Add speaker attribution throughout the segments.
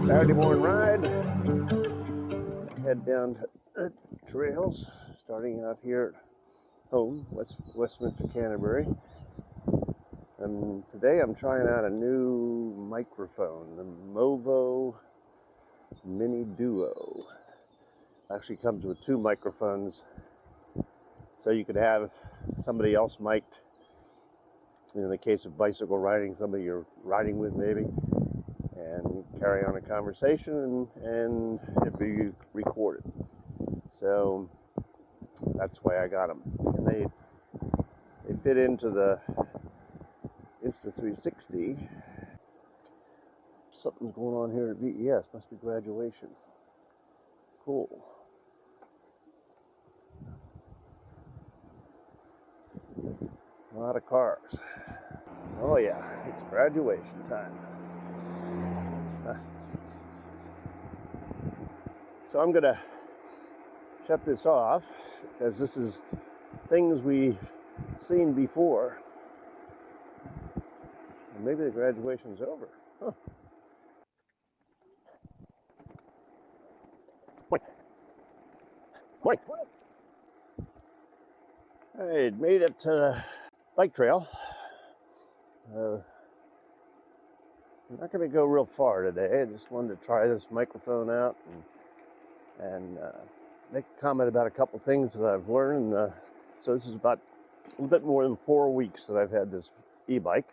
Speaker 1: Saturday morning ride. Head down to the trails, starting out here at home, Westminster, Canterbury. And today I'm trying out a new microphone, the Movo Mini Duo. Actually comes with two microphones, so you could have somebody else mic'd. In the case of bicycle riding, somebody you're riding with maybe, and carry on a conversation and it'd be recorded. So that's why I got them. And they fit into the Insta360. Something's going on here at VES. Must be graduation. Cool. A lot of cars. Oh yeah, it's graduation time. So I'm gonna shut this off because this is things we've seen before. And maybe the graduation's over. Huh. Wait. All right, made it to the bike trail. I'm not going to go real far today. I just wanted to try this microphone out and make a comment about a couple things that I've learned. So this is about a little bit more than 4 weeks that I've had this e-bike,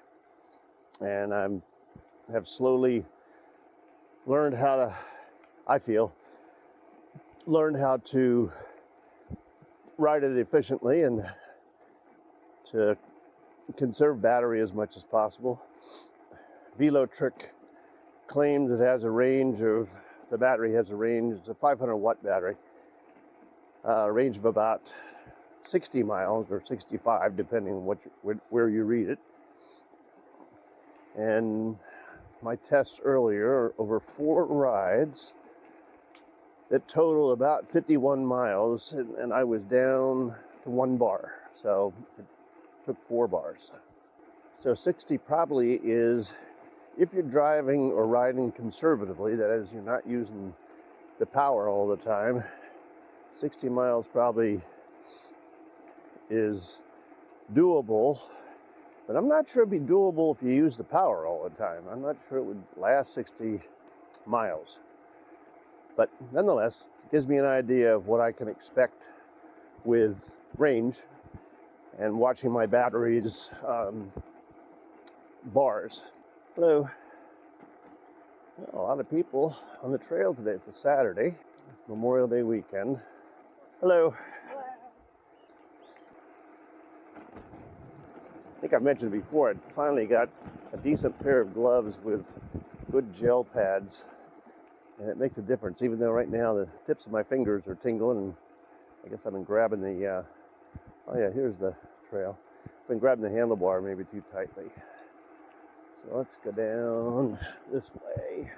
Speaker 1: and I have slowly learned how to, learned how to ride it efficiently and to conserve battery as much as possible. Velotric claims it has a range of, the battery has a range, it's a 500 watt battery, range of about 60 miles or 65 depending on where you read it. And my test earlier, over 4 rides, it totaled about 51 miles, and I was down to 1 bar, so it took 4 bars. So 60 probably is, if you're driving or riding conservatively, that is, you're not using the power all the time, 60 miles probably is doable, but I'm not sure it'd be doable if you use the power all the time. I'm not sure it would last 60 miles. But nonetheless, it gives me an idea of what I can expect with range and watching my batteries bars. Hello. A lot of people on the trail today. It's a Saturday. It's Memorial Day weekend. Hello. I think I mentioned before, I finally got a decent pair of gloves with good gel pads. And it makes a difference, even though right now the tips of my fingers are tingling, and I guess I've been grabbing the, oh yeah, here's the trail. I've been grabbing the handlebar maybe too tightly. So let's go down this way.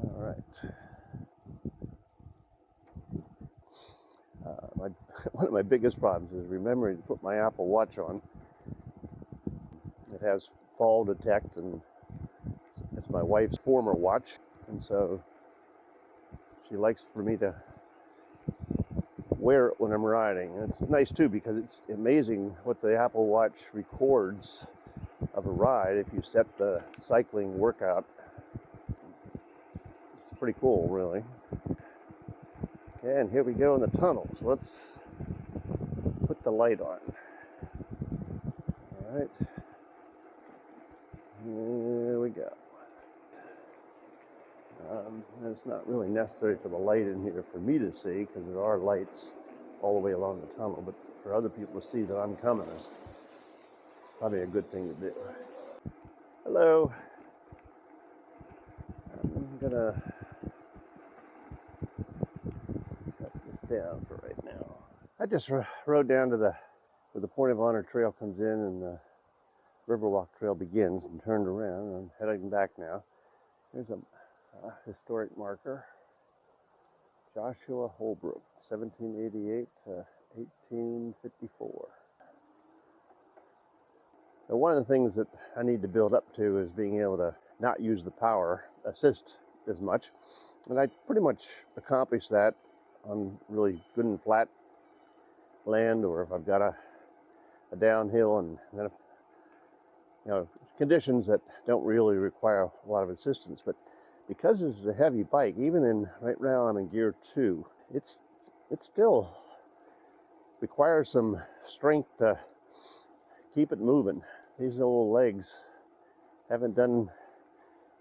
Speaker 1: All right. One of my biggest problems is remembering to put my Apple Watch on. It has fall detect, and it's my wife's former watch, and so she likes for me to wear it when I'm riding. And it's nice too because it's amazing what the Apple Watch records of a ride if you set the cycling workout. It's pretty cool, really. Okay, and here we go in the tunnels. Let's put the light on. All right, here we go. And it's not really necessary for the light in here for me to see because there are lights all the way along the tunnel, but for other people to see that I'm coming is probably a good thing to do. Hello. I'm gonna shut this down for right now. I just rode down to where the Point of Honor Trail comes in and the Riverwalk Trail begins, and turned around. I'm heading back now. There's a historic marker. Joshua Holbrook, 1788 to 1854. And one of the things that I need to build up to is being able to not use the power assist as much. And I pretty much accomplish that on really good and flat land, or if I've got a downhill, and then if, conditions that don't really require a lot of assistance. But because this is a heavy bike, even in right now I'm in gear 2, it still requires some strength to keep it moving. These little legs haven't done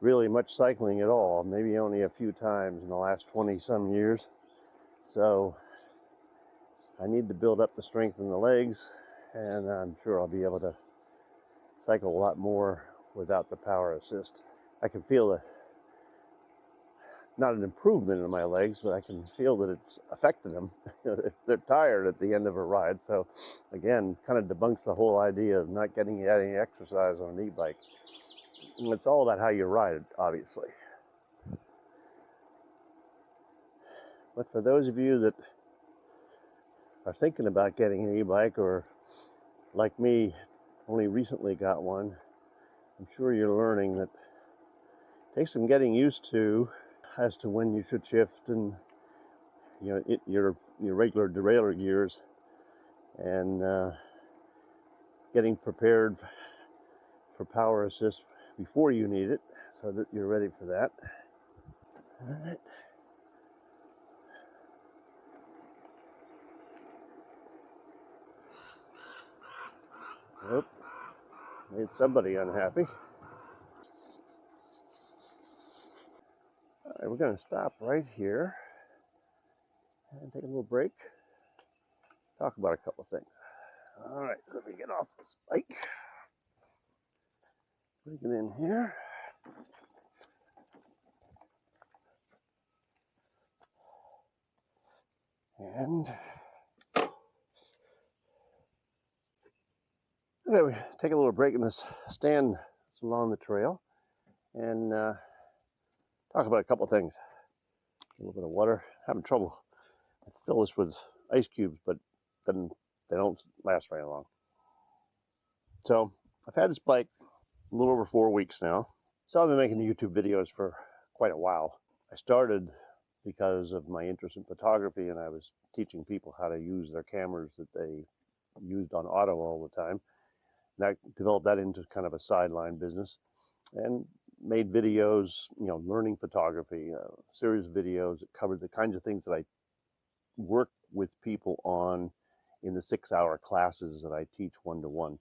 Speaker 1: really much cycling at all, maybe only a few times in the last 20 some years. So I need to build up the strength in the legs, and I'm sure I'll be able to cycle a lot more without the power assist. I can feel not an improvement in my legs, but I can feel that it's affecting them. They're tired at the end of a ride. So again, kind of debunks the whole idea of not getting any exercise on an e-bike. It's all about how you ride it, obviously. But for those of you that are thinking about getting an e-bike, or like me, only recently got one, I'm sure you're learning that it takes some getting used to as to when you should shift, and your regular derailleur gears, and getting prepared for power assist before you need it, so that you're ready for that. All right. Nope. Made somebody unhappy. All right, we're going to stop right here and take a little break, talk about a couple of things. All right, let me get off this bike. Bring it in here. And okay, we take a little break in this stand that's along the trail, and talk about a couple of things. A little bit of water. Having trouble. I fill this with ice cubes, but then they don't last very long. So I've had this bike a little over 4 weeks now. So I've been making YouTube videos for quite a while. I started because of my interest in photography, and I was teaching people how to use their cameras that they used on auto all the time. And I developed that into kind of a sideline business, and made videos, learning photography, a series of videos that covered the kinds of things that I work with people on in the 6-hour classes that I teach one-to-one.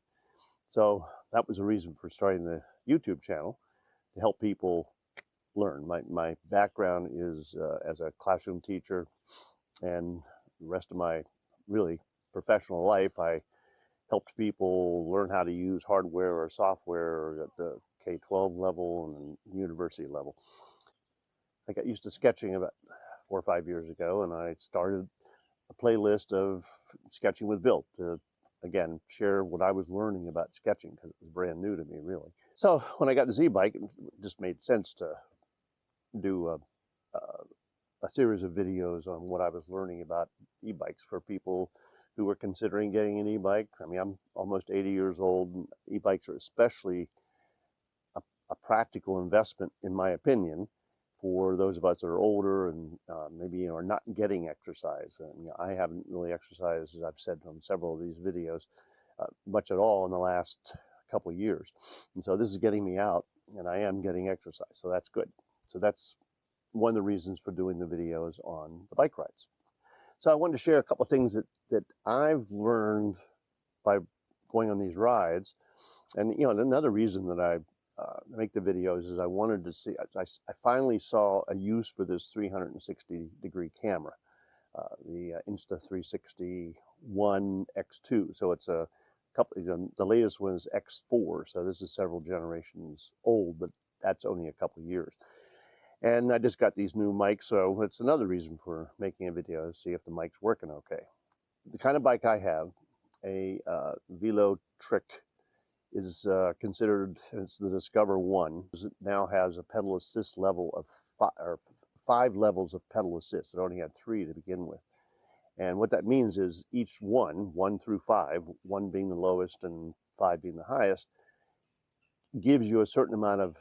Speaker 1: So that was a reason for starting the YouTube channel, to help people learn. My background is as a classroom teacher, and the rest of my really professional life, I helped people learn how to use hardware or software at the K-12 level and university level. I got used to sketching about 4 or 5 years ago, and I started a playlist of sketching with Bill to, again, share what I was learning about sketching, because it was brand new to me, really. So when I got the Z-Bike, it just made sense to do a series of videos on what I was learning about e-bikes for people who were considering getting an e-bike. I mean, I'm almost 80 years old, and e-bikes are especially a practical investment, in my opinion, for those of us that are older and maybe are not getting exercise. And I haven't really exercised, as I've said on several of these videos, much at all in the last couple of years. And so this is getting me out, and I am getting exercise, so that's good. So that's one of the reasons for doing the videos on the bike rides. So I wanted to share a couple of things that I've learned by going on these rides. And another reason that I make the videos is I wanted to see, I finally saw a use for this 360-degree camera, the Insta360 One X2. So it's a couple, the latest one is X4, so this is several generations old, but that's only a couple of years. And I just got these new mics, so it's another reason for making a video, to see if the mic's working okay. The kind of bike I have, a Velotric, is considered, it's the Discover 1. It now has a pedal assist level of 5 levels of pedal assist. It only had 3 to begin with. And what that means is each one through 5, 1 being the lowest and 5 being the highest, gives you a certain amount of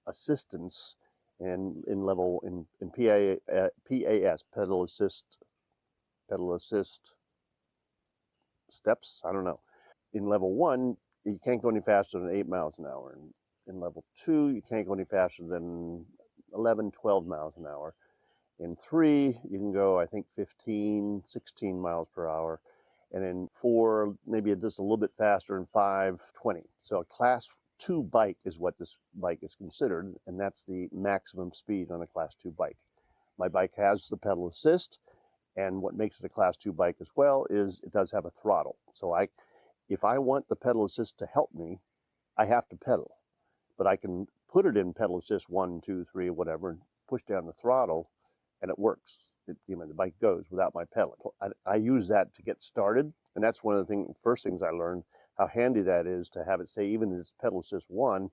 Speaker 1: assistance and in level in PAS, pedal assist steps. I don't know. In level 1, you can't go any faster than 8 miles an hour. And in level 2, you can't go any faster than 11, 12 miles an hour. In 3, you can go, I think, 15, 16 miles per hour. And in 4, maybe just a little bit faster. In 5, 20. So a class 2 bike is what this bike is considered, and that's the maximum speed on a class 2 bike. My bike has the pedal assist, and what makes it a class 2 bike as well is it does have a throttle. So if I want the pedal assist to help me, I have to pedal. But I can put it in pedal assist 1, 2, 3, whatever, and push down the throttle, and it works. The bike goes without my pedaling. I use that to get started, and that's one of the first things I learned, how handy that is to have it say, even if it's pedal assist 1,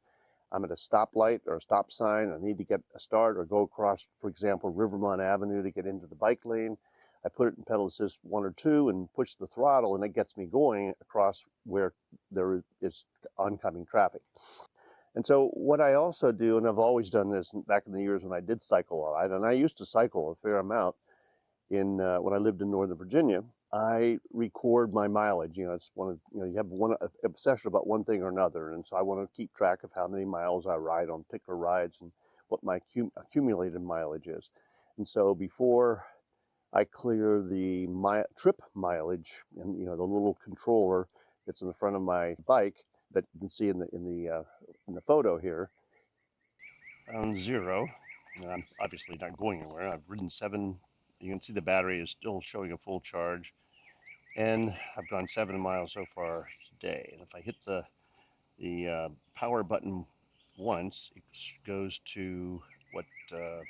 Speaker 1: I'm at a stoplight or a stop sign, I need to get a start or go across, for example, Rivermont Avenue to get into the bike lane. I put it in pedal assist 1 or 2 and push the throttle, and it gets me going across where there is oncoming traffic. And so what I also do, and I've always done this back in the years when I did cycle a lot, and I used to cycle a fair amount when I lived in Northern Virginia, I record my mileage. It's one of, you have one obsession about one thing or another. And so I want to keep track of how many miles I ride on particular rides and what my accumulated mileage is. And so before I clear the trip mileage, and the little controller that's in the front of my bike that you can see in the photo here, on 0, and I'm obviously not going anywhere. I've ridden 7. You can see the battery is still showing a full charge, and I've gone 7 miles so far today. And if I hit the power button once, it goes to what the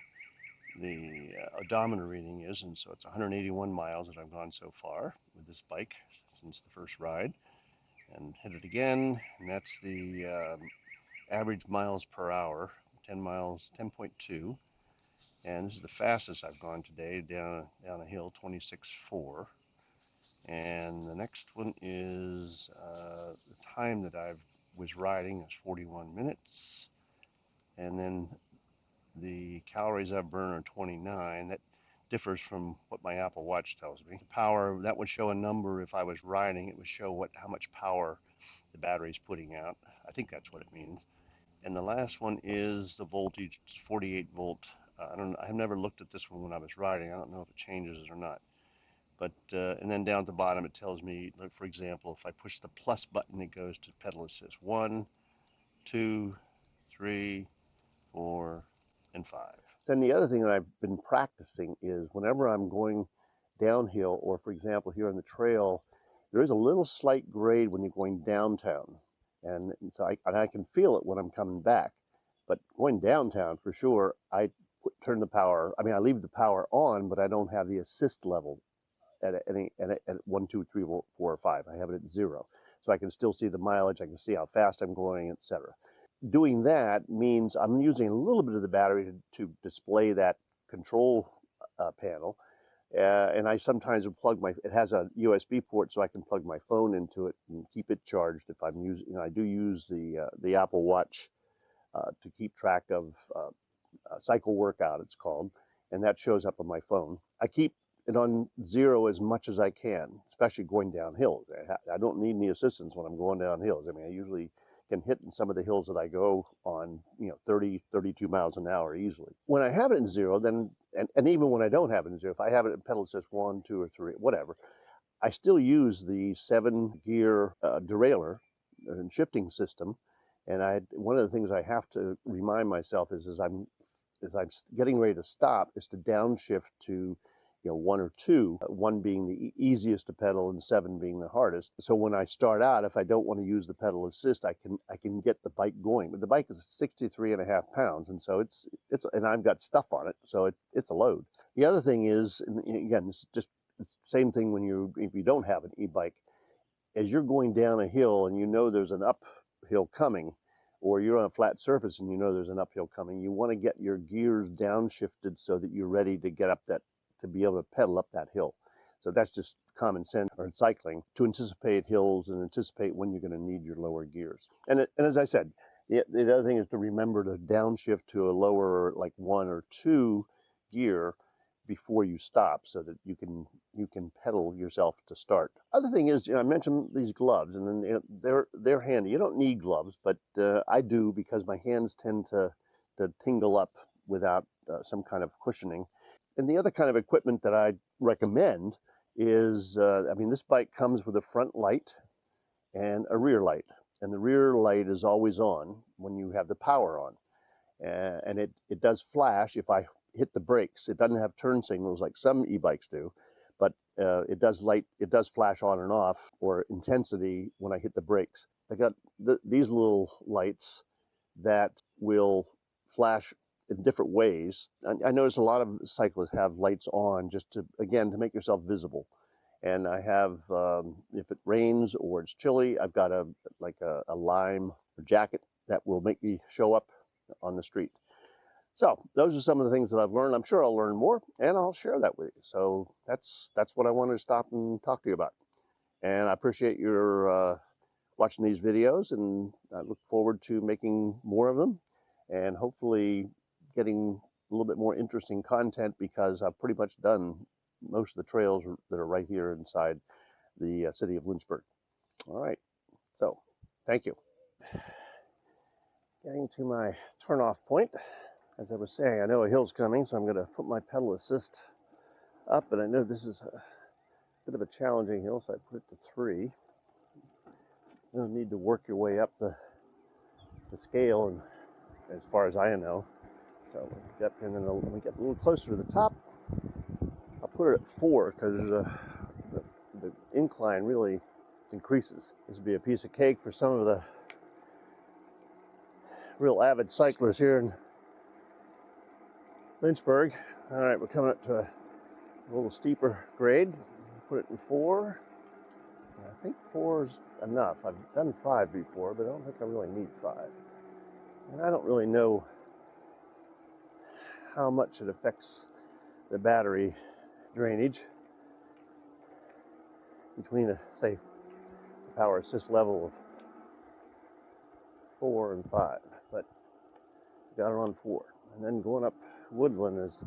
Speaker 1: odometer reading is, and so it's 181 miles that I've gone so far with this bike since the first ride. And hit it again, and that's the average miles per hour, 10 miles, 10.2. And this is the fastest I've gone today, down a hill, 26.4. And the next one is the time that I was riding is 41 minutes. And then the calories I've burned are 29. That differs from what my Apple Watch tells me. Power, that would show a number if I was riding. It would show how much power the battery's putting out. I think that's what it means. And the last one is the voltage. It's 48 volt. I've never looked at this one when I was riding. I don't know if it changes or not. But and then down at the bottom it tells me, like, for example, if I push the plus button, it goes to pedal assist 1, 2, 3, 4, and 5. Then the other thing that I've been practicing is whenever I'm going downhill, or for example here on the trail, there is a little slight grade when you're going downtown. And so I can feel it when I'm coming back. But going downtown, for sure, I turn the power. I leave the power on, but I don't have the assist level at 1, 2, 3, 4, or 5. I have it at 0. So I can still see the mileage. I can see how fast I'm going, etc. Doing that means I'm using a little bit of the battery to display that control panel. And I sometimes will it has a USB port, so I can plug my phone into it and keep it charged if I'm using, I do use the Apple Watch to keep track of cycle workout, it's called, and that shows up on my phone. I keep it on 0 as much as I can, especially going down hills. I don't need any assistance when I'm going down hills. I usually can hit in some of the hills that I go on, 30, 32 miles an hour easily. When I have it in 0, then, and even when I don't have it in 0, if I have it in pedal assist 1, 2, or 3, whatever, I still use the 7-gear derailleur and shifting system. And one of the things I have to remind myself is as I'm getting ready to stop, is to downshift to 1 or 2, 1 being the easiest to pedal and 7 being the hardest. So when I start out, if I don't want to use the pedal assist, I can get the bike going. But the bike is 63.5 pounds, and so and I've got stuff on it, so it's a load. The other thing is, and again, it's just the same thing if you don't have an e-bike, as you're going down a hill and there's an uphill coming, or you're on a flat surface and there's an uphill coming, you want to get your gears downshifted so that you're ready to get up to be able to pedal up that hill. So that's just common sense or cycling, to anticipate hills and anticipate when you're going to need your lower gears. And as I said, The other thing is to remember to downshift to a lower, like 1 or 2 gear before you stop, so that you can pedal yourself to start. Other thing is, I mentioned these gloves, and then they're handy. You don't need gloves, but I do, because my hands tend to tingle up without some kind of cushioning. And the other kind of equipment that I recommend is, I mean, this bike comes with a front light and a rear light. And the rear light is always on when you have the power on. And it does flash if I hit the brakes. It doesn't have turn signals like some e-bikes do, but it does flash on and off, or intensity, when I hit the brakes. I got these little lights that will flash in different ways. I notice a lot of cyclists have lights on just to, again, to make yourself visible. And I have, if it rains or it's chilly, I've got a lime jacket that will make me show up on the street. So those are some of the things that I've learned. I'm sure I'll learn more, and I'll share that with you. So that's what I wanted to stop and talk to you about. And I appreciate your watching these videos, and I look forward to making more of them, and hopefully getting a little bit more interesting content, because I've pretty much done most of the trails that are right here inside the city of Lynchburg. All right, so thank you. Getting to my turn-off point. As I was saying, I know a hill's coming, so I'm going to put my pedal assist up, and I know this is a bit of a challenging hill, so I put it to 3. You don't need to work your way up the scale, and as far as I know. So and then when we get a little closer to the top, I'll put it at 4, because the incline really increases. This would be a piece of cake for some of the real avid cyclists here in Lynchburg. All right, we're coming up to a little steeper grade. Put it in 4. I think 4 is enough. I've done 5 before, but I don't think I really need 5. And I don't really know how much it affects the battery drainage between say, the power assist level of 4 and 5, but got it on 4. And then going up Woodland is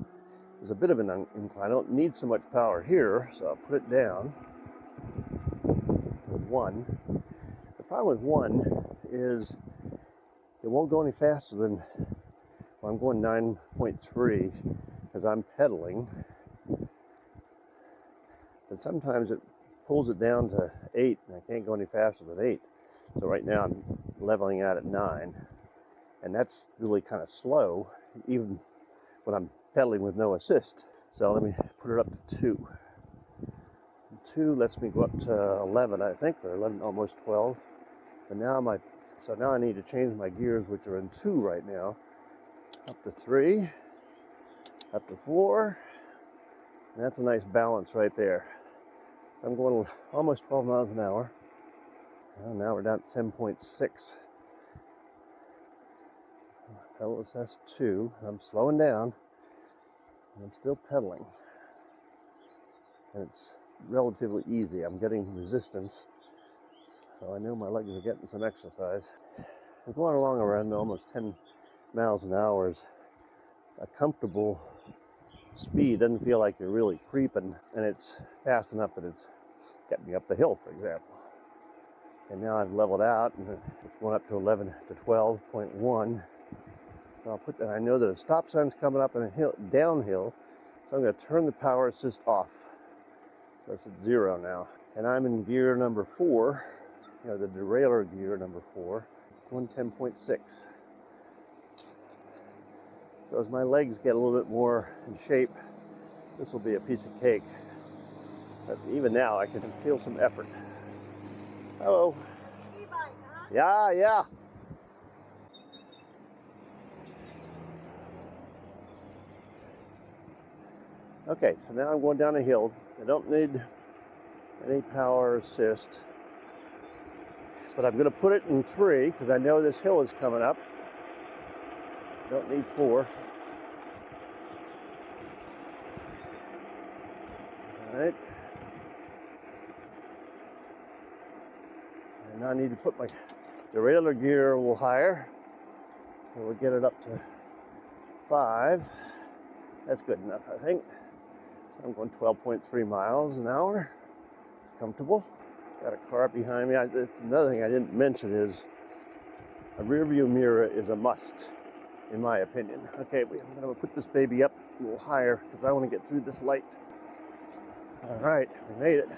Speaker 1: a bit of an incline. I don't need so much power here, so I'll put it down to 1. The problem with 1 is it won't go any faster than, well, I'm going 9.3 because I'm pedaling, and sometimes it pulls it down to 8, and I can't go any faster than 8. So right now I'm leveling out at 9, and that's really kind of slow, even when I'm pedaling with no assist. So let me put it up to 2. 2 lets me go up to 11, I think, or 11, almost 12. And now so now I need to change my gears, which are in 2 right now, up to 3, up to 4, and that's a nice balance right there. I'm going almost 12 miles an hour. And now we're down to 10.6. Pedal assist 2. I'm slowing down, and I'm still pedaling. And it's relatively easy. I'm getting resistance, so I know my legs are getting some exercise. I'm going along around almost 10 miles an hour is a comfortable speed. Doesn't feel like you're really creeping, and it's fast enough that it's getting me up the hill, for example. And now I've leveled out, and it's going up to 11 to 12.1. I'll put that. I know that a stop sign's coming up in a hill, downhill, so I'm going to turn the power assist off. So it's at 0 now, and I'm in gear number 4. You know, the derailleur gear number 4, 110.6. So as my legs get a little bit more in shape, this will be a piece of cake. But even now, I can feel some effort. Hello. E-bike, huh? Yeah, yeah. Okay, so now I'm going down a hill. I don't need any power assist, but I'm going to put it in 3 because I know this hill is coming up. Don't need 4. All right. And now I need to put my derailleur gear a little higher. So we'll get it up to 5. That's good enough, I think. So I'm going 12.3 miles an hour. It's comfortable. Got a car behind me. Another thing I didn't mention is a rear view mirror is a must, in my opinion. Okay, I'm going to put this baby up a little higher because I want to get through this light. All right, we made it.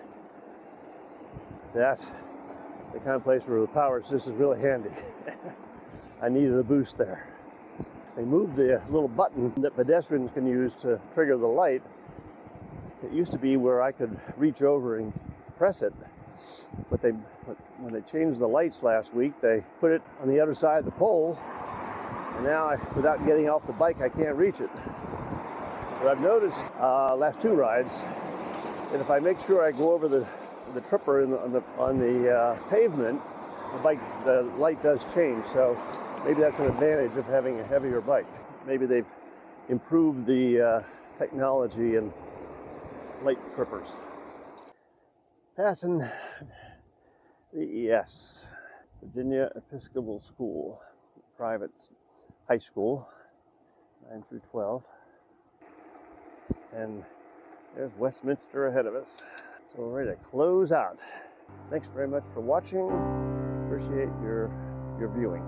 Speaker 1: That's the kind of place where the power assist is really handy. I needed a boost there. They moved the little button that pedestrians can use to trigger the light. It used to be where I could reach over and press it, but when they changed the lights last week, they put it on the other side of the pole, and now without getting off the bike, I can't reach it. But I've noticed last 2 rides that if I make sure I go over the tripper on the pavement, the light does change. So maybe that's an advantage of having a heavier bike. Maybe they've improved the technology and light trippers. Passing VES, Virginia Episcopal School, private high school, 9 through 12. And there's Westminster ahead of us. So we're ready to close out. Thanks very much for watching. Appreciate your viewing.